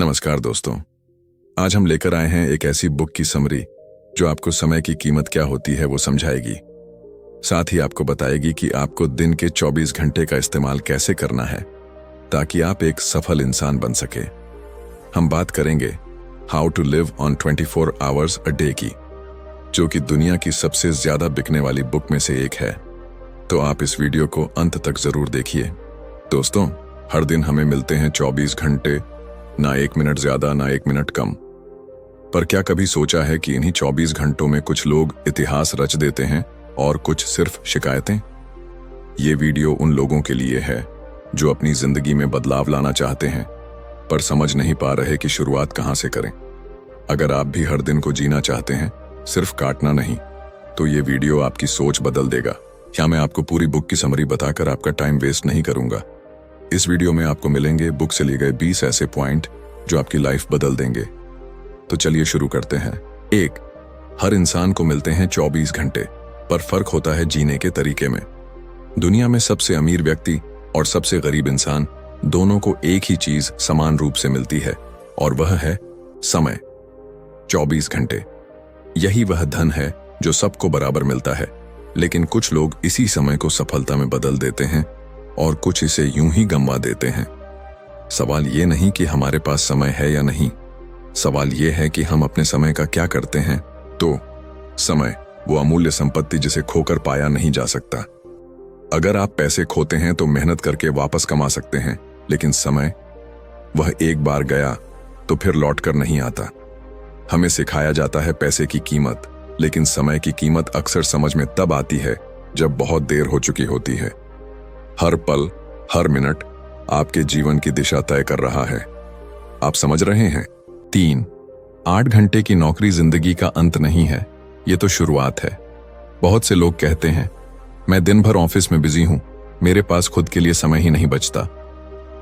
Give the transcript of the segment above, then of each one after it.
नमस्कार दोस्तों। आज हम लेकर आए हैं एक ऐसी बुक की समरी जो आपको समय की कीमत क्या होती है वो समझाएगी। साथ ही आपको बताएगी कि आपको दिन के 24 घंटे का इस्तेमाल कैसे करना है ताकि आप एक सफल इंसान बन सके। हम बात करेंगे how to live on 24 hours a day की, जो कि दुनिया की सबसे ज्यादा बिकने वाली बुक में से एक है। तो आप इस वीडियो को अंत तक जरूर देखिए। दोस्तों, हर दिन हमें मिलते हैं 24 घंटे, ना 1 मिनट ज्यादा ना 1 मिनट कम। पर क्या कभी सोचा है कि इन्हीं 24 घंटों में कुछ लोग इतिहास रच देते हैं और कुछ सिर्फ शिकायतें? ये वीडियो उन लोगों के लिए है जो अपनी जिंदगी में बदलाव लाना चाहते हैं पर समझ नहीं पा रहे कि शुरुआत कहां से करें। अगर आप भी हर दिन को जीना चाहते हैं, सिर्फ काटना नहीं, तो ये वीडियो आपकी सोच बदल देगा। क्या मैं आपको पूरी बुक की समरी बताकर आपका टाइम वेस्ट नहीं करूंगा। इस वीडियो में आपको मिलेंगे बुक से लिए गए 20 ऐसे पॉइंट जो आपकी लाइफ बदल देंगे। तो चलिए शुरू करते हैं। 1, हर इंसान को मिलते हैं 24 घंटे, पर फर्क होता है जीने के तरीके में। दुनिया में सबसे अमीर व्यक्ति और सबसे गरीब इंसान दोनों को एक ही चीज समान रूप से मिलती है और वह है समय। 24 घंटे, यही वह धन है जो सबको बराबर मिलता है। लेकिन कुछ लोग इसी समय को सफलता में बदल देते हैं और कुछ इसे यूं ही गंवा देते हैं। सवाल ये नहीं कि हमारे पास समय है या नहीं, सवाल ये है कि हम अपने समय का क्या करते हैं। तो समय वो अमूल्य संपत्ति जिसे खोकर पाया नहीं जा सकता। अगर आप पैसे खोते हैं तो मेहनत करके वापस कमा सकते हैं, लेकिन समय, वह एक बार गया तो फिर लौट कर नहीं आता। हमें सिखाया जाता है पैसे की कीमत, लेकिन समय की कीमत अक्सर समझ में तब आती है जब बहुत देर हो चुकी होती है। हर पल, हर मिनट आपके जीवन की दिशा तय कर रहा है। आप समझ रहे हैं? 3, 8 घंटे की नौकरी जिंदगी का अंत नहीं है, ये तो शुरुआत है। बहुत से लोग कहते हैं, मैं दिन भर ऑफिस में बिजी हूं, मेरे पास खुद के लिए समय ही नहीं बचता।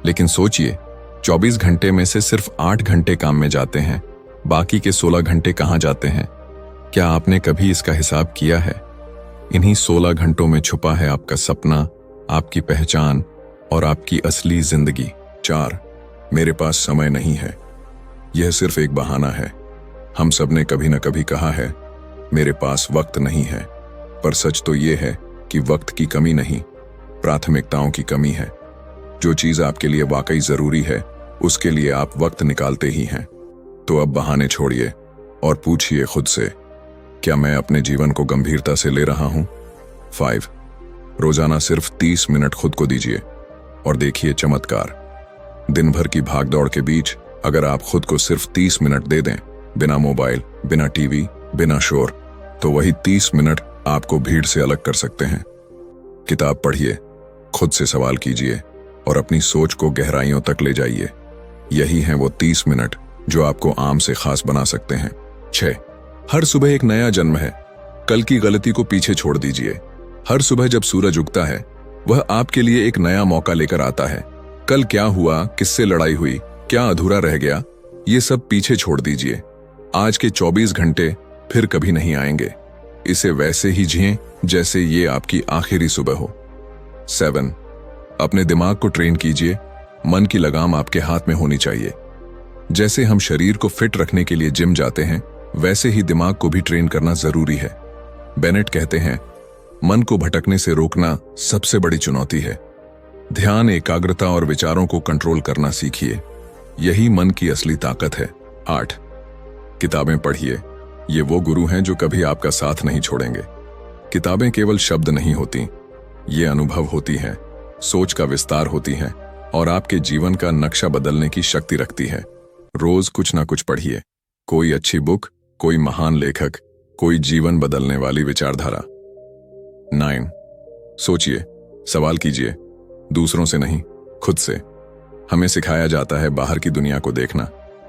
लेकिन सोचिए, 24 घंटे में से सिर्फ 8 घंटे काम में जाते हैं, बाकी के 16 घंटे कहां जाते हैं? क्या आपने कभी इसका हिसाब किया है? इन्हीं 16 घंटों में छुपा है आपका सपना, आपकी पहचान और आपकी असली जिंदगी। 4, मेरे पास समय नहीं है, यह सिर्फ एक बहाना है। हम सब ने कभी न कभी कहा है, मेरे पास वक्त नहीं है, पर सच तो यह है कि वक्त की कमी नहीं, प्राथमिकताओं की कमी है। जो चीज आपके लिए वाकई जरूरी है, उसके लिए आप वक्त निकालते ही हैं। तो अब बहाने छोड़िए और पूछिए खुद से, क्या मैं अपने जीवन को गंभीरता से ले रहा हूं? 5, रोजाना सिर्फ 30 मिनट खुद को दीजिए और देखिए चमत्कार। दिन भर की भागदौड़ के बीच अगर आप खुद को सिर्फ 30 मिनट दे दें, बिना मोबाइल, बिना टीवी, बिना शोर, तो वही 30 मिनट आपको भीड़ से अलग कर सकते हैं। किताब पढ़िए, खुद से सवाल कीजिए और अपनी सोच को गहराइयों तक ले जाइए। यही है वो 30 मिनट जो आपको आम से खास बना सकते हैं। 6, हर सुबह एक नया जन्म है, कल की गलती को पीछे छोड़ दीजिए। हर सुबह जब सूरज उगता है, वह आपके लिए एक नया मौका लेकर आता है। कल क्या हुआ, किससे लड़ाई हुई, क्या अधूरा रह गया, ये सब पीछे छोड़ दीजिए। आज के 24 घंटे फिर कभी नहीं आएंगे, इसे वैसे ही जिएं जैसे ये आपकी आखिरी सुबह हो। 7, अपने दिमाग को ट्रेन कीजिए। मन की लगाम आपके हाथ में होनी चाहिए। जैसे हम शरीर को फिट रखने के लिए जिम जाते हैं, वैसे ही दिमाग को भी ट्रेन करना जरूरी है। बेनेट कहते हैं, मन को भटकने से रोकना सबसे बड़ी चुनौती है। ध्यान, एकाग्रता और विचारों को कंट्रोल करना सीखिए, यही मन की असली ताकत है। 8, किताबें पढ़िए। ये वो गुरु हैं जो कभी आपका साथ नहीं छोड़ेंगे। किताबें केवल शब्द नहीं होती, ये अनुभव होती हैं, सोच का विस्तार होती हैं और आपके जीवन का नक्शा बदलने की शक्ति रखती है। रोज कुछ ना कुछ पढ़िए, कोई अच्छी बुक, कोई महान लेखक, कोई जीवन बदलने वाली विचारधारा। 9, सोचिए, सवाल कीजिए, दूसरों से नहीं, खुद से। हमें सिखाया जाता है बाहर की दुनिया को देखना,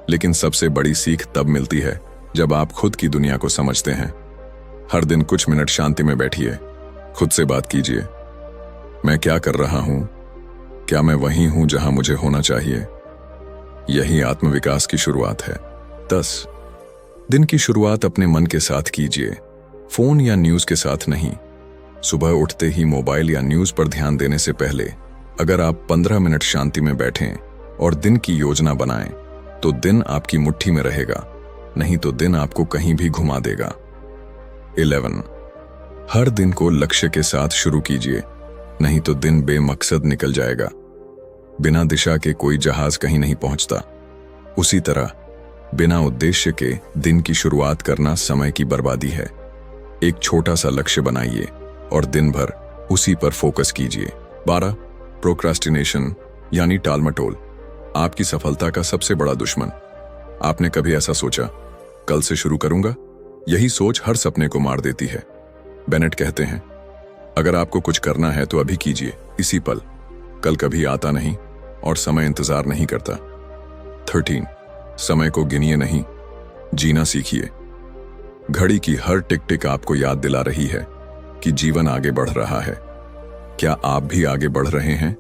लेकिन सबसे बड़ी सीख तब मिलती है जब आप खुद की दुनिया को समझते हैं। हर दिन कुछ मिनट शांति में बैठिए, खुद से बात कीजिए, मैं क्या कर रहा हूं? क्या मैं वहीं हूं जहां मुझे होना चाहिए? यही आत्मविकास की शुरुआत है। 10, दिन की शुरुआत अपने मन के साथ कीजिए, फोन या न्यूज के साथ नहीं। सुबह उठते ही मोबाइल या न्यूज पर ध्यान देने से पहले अगर आप 15 मिनट शांति में बैठें और दिन की योजना बनाएं, तो दिन आपकी मुट्ठी में रहेगा, नहीं तो दिन आपको कहीं भी घुमा देगा। 11. हर दिन को लक्ष्य के साथ शुरू कीजिए, नहीं तो दिन बेमकसद निकल जाएगा। बिना दिशा के कोई जहाज कहीं नहीं पहुंचता। उसी तरह बिना उद्देश्य के दिन की शुरुआत करना समय की बर्बादी है। एक छोटा सा लक्ष्य बनाइए और दिन भर उसी पर फोकस कीजिए। 12. प्रोक्रास्टिनेशन यानी टालमटोल आपकी सफलता का सबसे बड़ा दुश्मन। आपने कभी ऐसा सोचा, कल से शुरू करूंगा? यही सोच हर सपने को मार देती है। बेनेट कहते हैं, अगर आपको कुछ करना है तो अभी कीजिए, इसी पल। कल कभी आता नहीं और समय इंतजार नहीं करता। 13. समय को गिनिए नहीं, जीना सीखिए। घड़ी की हर टिक टिक आपको याद दिला रही है कि जीवन आगे बढ़ रहा है। क्या आप भी आगे बढ़ रहे हैं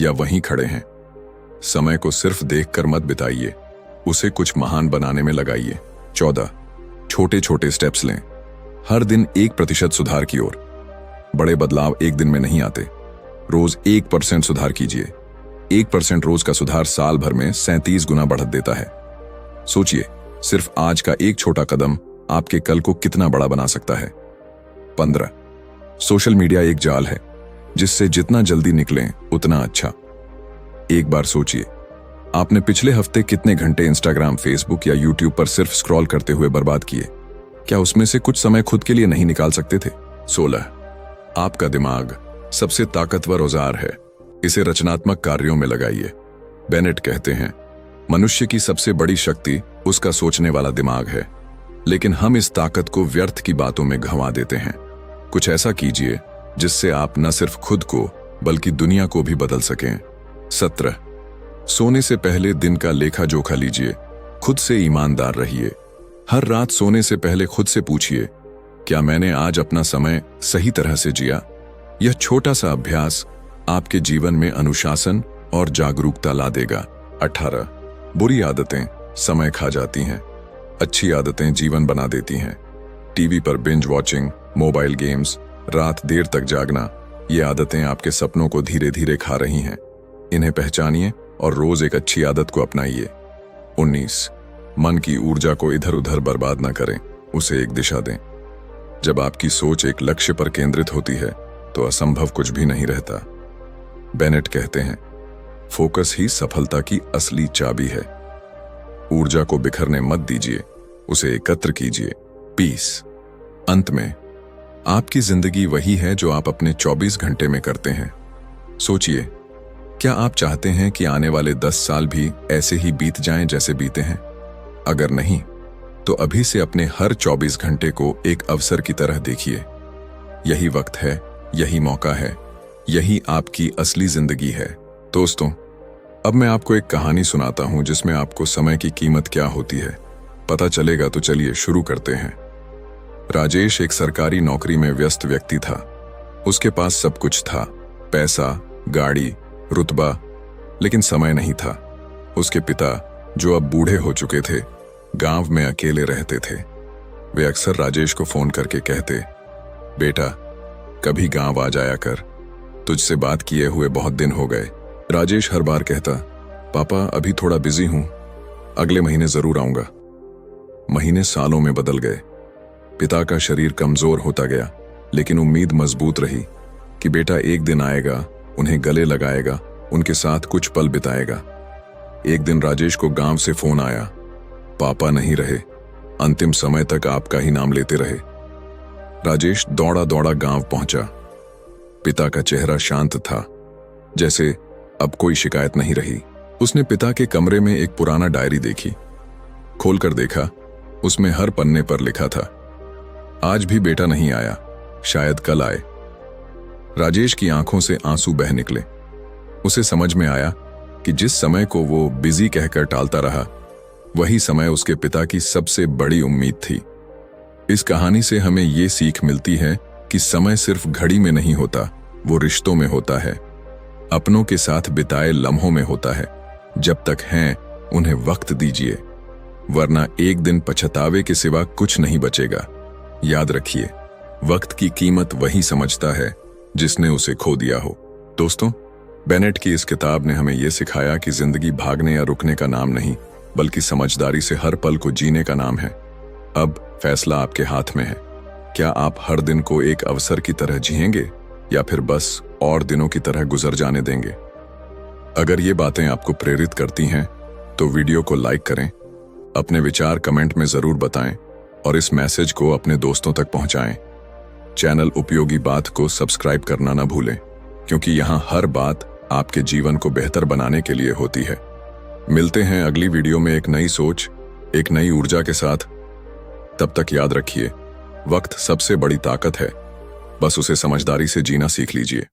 या वहीं खड़े हैं? समय को सिर्फ देखकर मत बिताइए, उसे कुछ महान बनाने में लगाइए। 14. छोटे छोटे स्टेप्स लें, हर दिन 1% सुधार की ओर। बड़े बदलाव एक दिन में नहीं आते। रोज 1% सुधार कीजिए। 1% रोज का सुधार साल भर में 37 गुना बढ़त देता है। सोचिए, सिर्फ आज का एक छोटा कदम आपके कल को कितना बड़ा बना सकता है। 15. सोशल मीडिया एक जाल है जिससे जितना जल्दी निकलें उतना अच्छा। एक बार सोचिए, आपने पिछले हफ्ते कितने घंटे इंस्टाग्राम, फेसबुक या यूट्यूब पर सिर्फ स्क्रॉल करते हुए बर्बाद किए? क्या उसमें से कुछ समय खुद के लिए नहीं निकाल सकते थे? 16. आपका दिमाग सबसे ताकतवर औजार है, इसे रचनात्मक कार्यों में लगाइए। बेनेट कहते हैं, मनुष्य की सबसे बड़ी शक्ति उसका सोचने वाला दिमाग है, लेकिन हम इस ताकत को व्यर्थ की बातों में गंवा देते हैं। कुछ ऐसा कीजिए जिससे आप न सिर्फ खुद को बल्कि दुनिया को भी बदल सकें। 17. सोने से पहले दिन का लेखा जोखा लीजिए, खुद से ईमानदार रहिए। हर रात सोने से पहले खुद से पूछिए, क्या मैंने आज अपना समय सही तरह से जिया? यह छोटा सा अभ्यास आपके जीवन में अनुशासन और जागरूकता ला देगा। 18. बुरी आदतें समय खा जाती हैं, अच्छी आदतें जीवन बना देती हैं। टीवी पर बिंज वॉचिंग, मोबाइल गेम्स, रात देर तक जागना, ये आदतें आपके सपनों को धीरे धीरे खा रही हैं। इन्हें पहचानिए और रोज एक अच्छी आदत को अपनाइए। 19. मन की ऊर्जा को इधर उधर बर्बाद ना करें, उसे एक दिशा दें। जब आपकी सोच एक लक्ष्य पर केंद्रित होती है तो असंभव कुछ भी नहीं रहता। बेनेट कहते हैं, फोकस ही सफलता की असली चाबी है। ऊर्जा को बिखरने मत दीजिए, उसे एकत्र कीजिए। पीस। अंत में, आपकी जिंदगी वही है जो आप अपने 24 घंटे में करते हैं। सोचिए, क्या आप चाहते हैं कि आने वाले 10 साल भी ऐसे ही बीत जाएं जैसे बीते हैं? अगर नहीं, तो अभी से अपने हर 24 घंटे को एक अवसर की तरह देखिए। यही वक्त है, यही मौका है, यही आपकी असली जिंदगी है। दोस्तों, अब मैं आपको एक कहानी सुनाता हूं जिसमें आपको समय की कीमत क्या होती है पता चलेगा। तो चलिए शुरू करते हैं। राजेश एक सरकारी नौकरी में व्यस्त व्यक्ति था। उसके पास सब कुछ था, पैसा, गाड़ी, रुतबा, लेकिन समय नहीं था। उसके पिता, जो अब बूढ़े हो चुके थे, गांव में अकेले रहते थे। वे अक्सर राजेश को फोन करके कहते, बेटा, कभी गांव आ जाया कर, तुझसे बात किए हुए बहुत दिन हो गए। राजेश हर बार कहता, पापा अभी थोड़ा बिजी हूं, अगले महीने जरूर आऊंगा। महीने सालों में बदल गए। पिता का शरीर कमजोर होता गया, लेकिन उम्मीद मजबूत रही कि बेटा एक दिन आएगा, उन्हें गले लगाएगा, उनके साथ कुछ पल बिताएगा। एक दिन राजेश को गांव से फोन आया, पापा नहीं रहे, अंतिम समय तक आपका ही नाम लेते रहे। राजेश दौड़ा दौड़ा गांव पहुंचा। पिता का चेहरा शांत था, जैसे अब कोई शिकायत नहीं रही। उसने पिता के कमरे में एक पुराना डायरी देखी। खोलकर देखा, उसमें हर पन्ने पर लिखा था, आज भी बेटा नहीं आया, शायद कल आए। राजेश की आंखों से आंसू बह निकले। उसे समझ में आया कि जिस समय को वो बिजी कहकर टालता रहा, वही समय उसके पिता की सबसे बड़ी उम्मीद थी। इस कहानी से हमें ये सीख मिलती है कि समय सिर्फ घड़ी में नहीं होता, वो रिश्तों में होता है, अपनों के साथ बिताए लम्हों में होता है। जब तक हैं, उन्हें वक्त दीजिए, वरना एक दिन पछतावे के सिवा कुछ नहीं बचेगा। याद रखिए, वक्त की कीमत वही समझता है जिसने उसे खो दिया हो। दोस्तों, बेनेट की इस किताब ने हमें यह सिखाया कि जिंदगी भागने या रुकने का नाम नहीं, बल्कि समझदारी से हर पल को जीने का नाम है। अब फैसला आपके हाथ में है। क्या आप हर दिन को एक अवसर की तरह जिएंगे या फिर बस और दिनों की तरह गुजर जाने देंगे? अगर ये बातें आपको प्रेरित करती हैं तो वीडियो को लाइक करें, अपने विचार कमेंट में जरूर बताएं और इस मैसेज को अपने दोस्तों तक पहुंचाएं। चैनल उपयोगी बात को सब्सक्राइब करना ना भूलें, क्योंकि यहाँ हर बात आपके जीवन को बेहतर बनाने के लिए होती है। मिलते हैं अगली वीडियो में एक नई सोच, एक नई ऊर्जा के साथ। तब तक याद रखिए, वक्त सबसे बड़ी ताकत है, बस उसे समझदारी से जीना सीख लीजिए।